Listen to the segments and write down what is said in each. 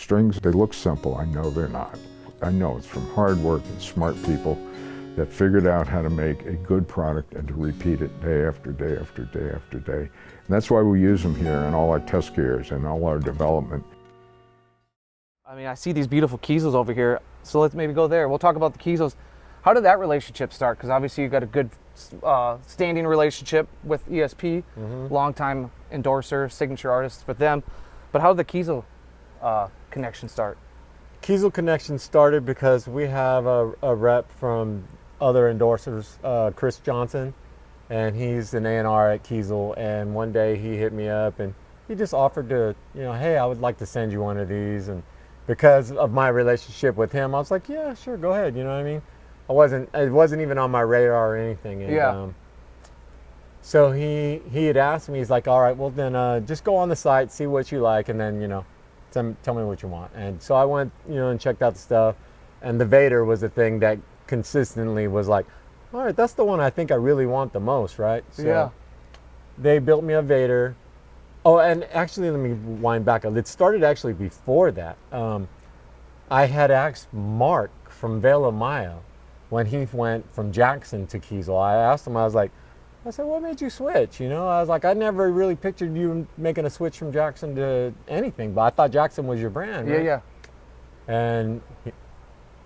strings, they look simple. I know they're not. I know it's from hard work and smart people that figured out how to make a good product and to repeat it day after day after day after day. And that's why we use them here in all our test gears and all our development. I mean, I see these beautiful Kiesels over here, so let's maybe go there. We'll talk about the Kiesels. How did that relationship start? Because obviously you got a good standing relationship with ESP, longtime endorser, signature artist with them. But how did the Kiesel connection start? Kiesel connection started because we have a rep from other endorsers, Chris Johnson, and he's an A&R at Kiesel. And one day he hit me up and he just offered to, hey, I would like to send you one of these. And because of my relationship with him, I was like, yeah, sure, go ahead. You know what I mean? It wasn't even on my radar or anything. And, so he had asked me, he's like, all right, well then just go on the site, see what you like, and then, tell me what you want. And so I went, and checked out the stuff. And the Vader was the thing that consistently was like, all right, that's the one I think I really want the most, right? So they built me a Vader. Oh, and actually, let me wind back a little. It started actually before that. I had asked Mark from Vela Maya when he went from Jackson to Kiesel. I asked him, I said, what made you switch? I was like, I never really pictured you making a switch from Jackson to anything, but I thought Jackson was your brand, right? Yeah. And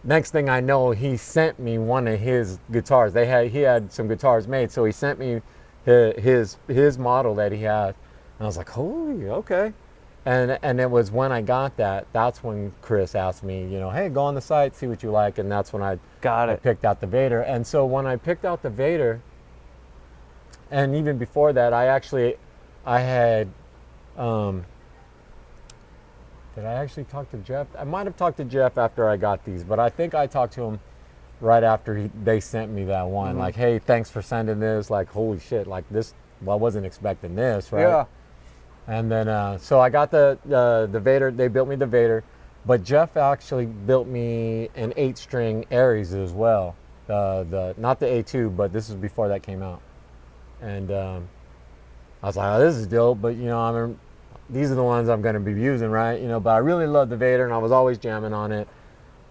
next thing I know, he sent me one of his guitars. He had some guitars made, so he sent me his model that he had. And I was like, holy, okay. And it was when I got that's when Chris asked me, hey, go on the site, see what you like. And that's when I picked out the Vader. And so when I picked out the Vader, and even before that, I had, did I actually talk to Jeff? I might have talked to Jeff after I got these, but I think I talked to him right after they sent me that one. Like, hey, thanks for sending this. Like, holy shit, like this, well, I wasn't expecting this, right? Yeah. And then, so I got the Vader, they built me the Vader, but Jeff actually built me an 8-string Aries as well. Not the A2, but this is before that came out. And I was like, oh, this is dope, but these are the ones I'm going to be using, right? But I really love the Vader, and I was always jamming on it.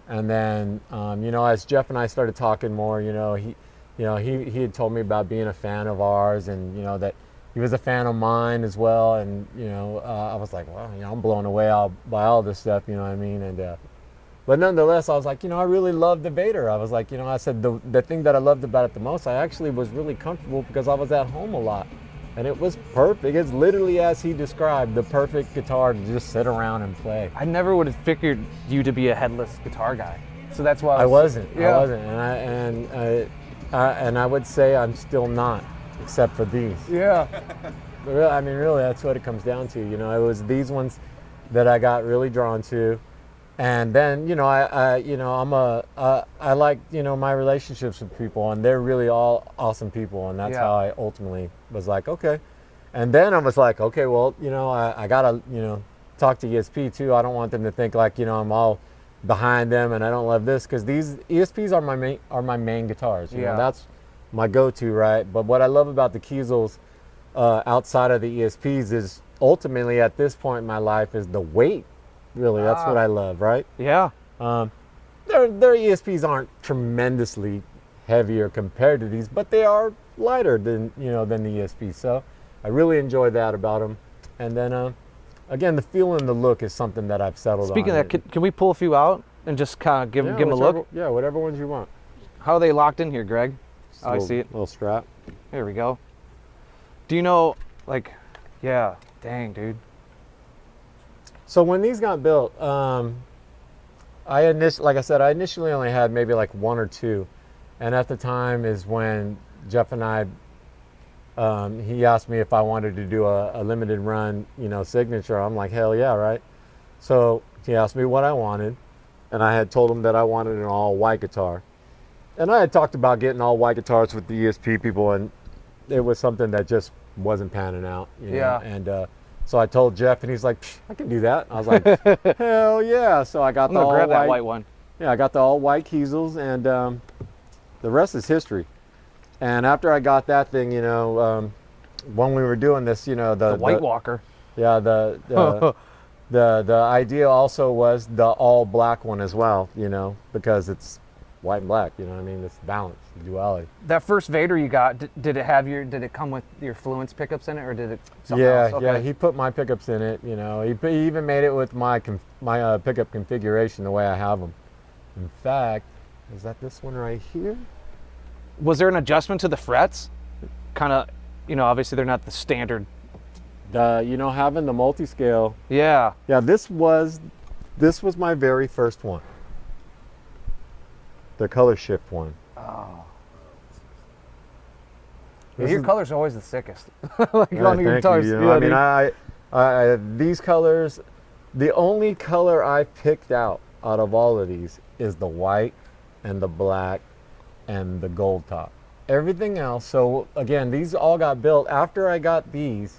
And then, as Jeff and I started talking more, he had told me about being a fan of ours, and that he was a fan of mine as well. And I was like, well, I'm blown away by all this stuff, you know what I mean? And but nonetheless, I was like, I really loved the Vader. I was like, I said the thing that I loved about it the most, I actually was really comfortable because I was at home a lot. And it was perfect. It's literally, as he described, the perfect guitar to just sit around and play. I never would have figured you to be a headless guitar guy. So that's why I wasn't. And I would say I'm still not, except for these. Yeah. But really, that's what it comes down to. It was these ones that I got really drawn to. And then, I like, my relationships with people, and they're really all awesome people. And that's how I ultimately was like, okay. And then I was like, okay, well, I got to, talk to ESP too. I don't want them to think like, I'm all behind them and I don't love this, because these ESPs are my main guitars. You know, that's my go-to, right? But what I love about the Kiesels outside of the ESPs is ultimately at this point in my life is the weight. Really, that's what I love, right? Yeah. Their ESPs aren't tremendously heavier compared to these, but they are lighter than the ESP. So I really enjoy that about them. And then again, the feel and the look is something that I've settled on. Speaking of that, can we pull a few out and just kind of give them a look? Yeah, whatever ones you want. How are they locked in here, Greg? Oh, I see it. Little strap. There we go. Do you know, yeah, dang, dude. So when these got built, I initially only had maybe like one or two, and at the time is when Jeff and I, he asked me if I wanted to do a limited run, signature. I'm like, hell yeah, right? So he asked me what I wanted, and I had told him that I wanted an all white guitar, and I had talked about getting all white guitars with the ESP people, and it was something that just wasn't panning out. Yeah. And so I told Jeff, and he's like, I can do that. I was like, hell yeah. So I got the all grab that white one. Yeah, I got the all white Kiesels, and the rest is history. And after I got that thing, when we were doing this, the White Walker. Yeah, The idea also was the all black one as well, you know, because it's white and black, you know what I mean? It's balance, duality. That first Vader you got, did it come with your Fluence pickups in it, or did it something else? Okay. Yeah, he put my pickups in it, you know. He even made it with my pickup configuration the way I have them. In fact, is that this one right here? Was there an adjustment to the frets? Kind of, you know, obviously they're not the standard. You know, having the multi-scale. Yeah. Yeah, this was my very first one. The color shift one. Oh. This Your is- colors are always the sickest. Like Yeah, on the thank guitars. you. You know, I mean, these colors, the only color I picked out of all of these is the white and the black and the gold top. Everything else, so again, these all got built after I got these,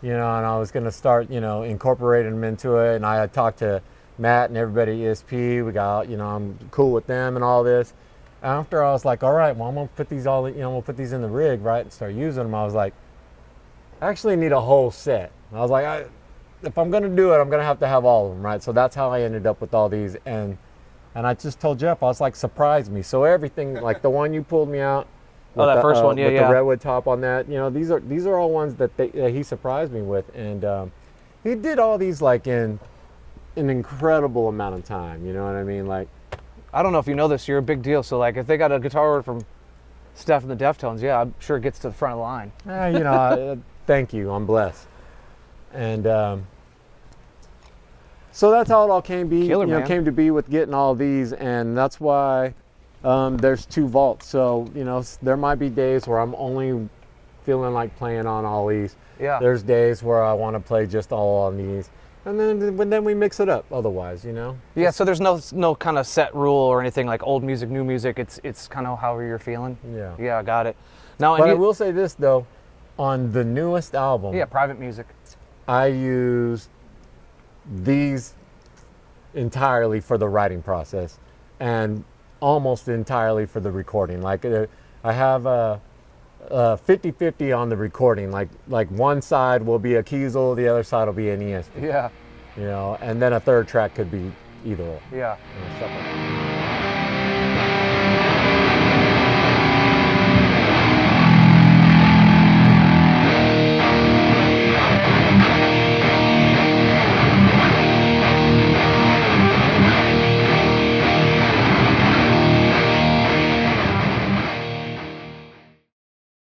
you know, and I was going to start, you know, incorporating them into it. And I had talked to Matt and everybody at ESP. We got, you know, I'm cool with them and all this. After I was like, all right, well, I'm going to put these all, you know, we'll put these in the rig, right, and start using them. I was like, I actually need a whole set. And I was like, if I'm going to do it, I'm going to have all of them, right? So that's how I ended up with all these. And I just told Jeff, I was like, surprise me. So everything, like the one you pulled me out, Oh, that first one, yeah, with yeah. the redwood top on that. You know, these are all ones that he surprised me with, and he did all these like in an incredible amount of time. You know what I mean? Like, I don't know if you know this, you're a big deal. So like if they got a guitar order from Steph and the Deftones, yeah, I'm sure it gets to the front of the line. you know, thank you. I'm blessed. And so that's how it all came to be with getting all these, and that's why there's 2 vaults. So, you know, there might be days where I'm only feeling like playing on all these. Yeah. There's days where I want to play just all on these. And then we mix it up otherwise, you know? Yeah, so there's no kind of set rule or anything like old music, new music. It's kind of however you're feeling. Yeah. Yeah, I got it. Now, But I will say this, though. On the newest album, yeah, private music. I used these entirely for the writing process and almost entirely for the recording. Like I have a 50-50 on the recording. Like one side will be a Kiesel, the other side will be an ESP. Yeah, You know, and then a third track could be either or. yeah. You know, stuff like that.